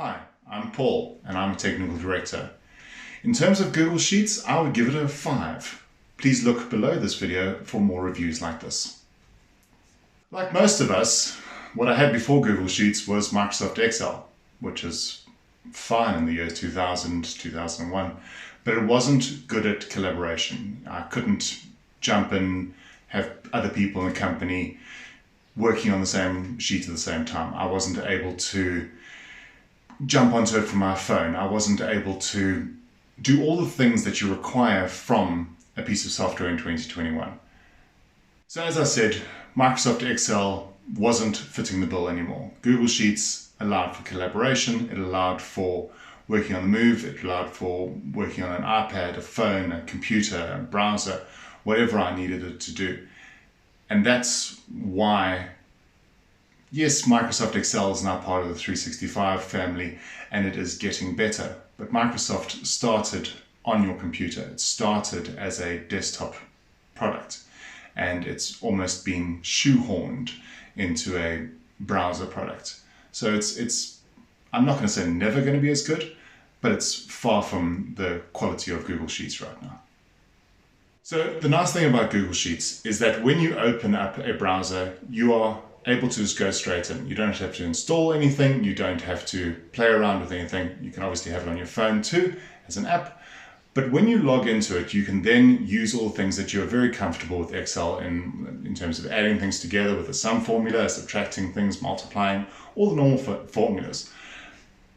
Hi, I'm Paul and I'm a technical director. In terms of Google Sheets, I would give it a 5. Please look below this video for more reviews like this. Like most of us, what I had before Google Sheets was Microsoft Excel, which is fine in the year 2000, 2001, but it wasn't good at collaboration. I couldn't jump in, have other people in the company working on the same sheet at the same time. I wasn't able to jump onto it from my phone. I wasn't able to do all the things that you require from a piece of software in 2021. So as I said, Microsoft Excel wasn't fitting the bill anymore. Google Sheets allowed for collaboration, it allowed for working on the move, it allowed for working on an iPad, a phone, a computer, a browser, whatever I needed it to do. And that's why, yes, Microsoft Excel is now part of the 365 family and it is getting better. But Microsoft started on your computer. It started as a desktop product and it's almost been shoehorned into a browser product. So it's I'm not going to say never going to be as good, but it's far from the quality of Google Sheets right now. So the nice thing about Google Sheets is that when you open up a browser, you are able to just go straight in. You don't have to install anything. You don't have to play around with anything. You can obviously have it on your phone too as an app. But when you log into it, you can then use all the things that you're very comfortable with Excel in terms of adding things together with the sum formula, subtracting things, multiplying, all the normal formulas.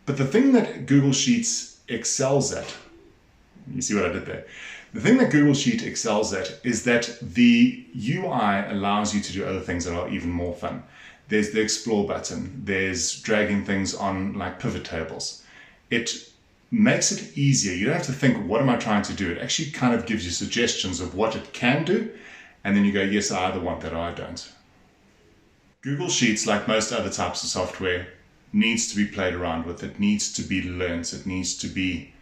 But the thing that Google Sheets excels at, you see what I did there? The thing that Google Sheet excels at is that the UI allows you to do other things that are even more fun. There's the explore button, there's dragging things on like pivot tables. It makes it easier. You don't have to think, what am I trying to do? It actually kind of gives you suggestions of what it can do, and then you go, yes, I either want that or I don't. Google Sheets, like most other types of software, needs to be played around with. It needs to be learned. It needs to be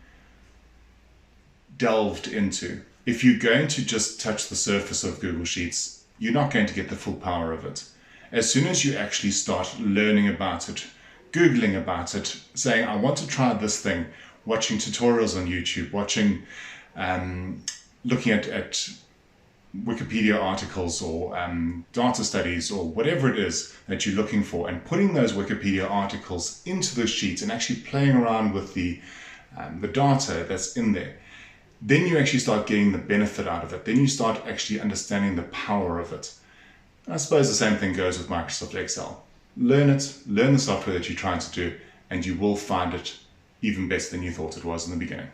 delved into. If you're going to just touch the surface of Google Sheets, you're not going to get the full power of it. As soon as you actually start learning about it, Googling about it, saying, I want to try this thing, watching tutorials on YouTube, looking at Wikipedia articles or data studies or whatever it is that you're looking for, and putting those Wikipedia articles into the sheets and actually playing around with the data that's in there, then you actually start getting the benefit out of it. Then you start actually understanding the power of it. And I suppose the same thing goes with Microsoft Excel. Learn it, learn the software that you're trying to do, and you will find it even better than you thought it was in the beginning.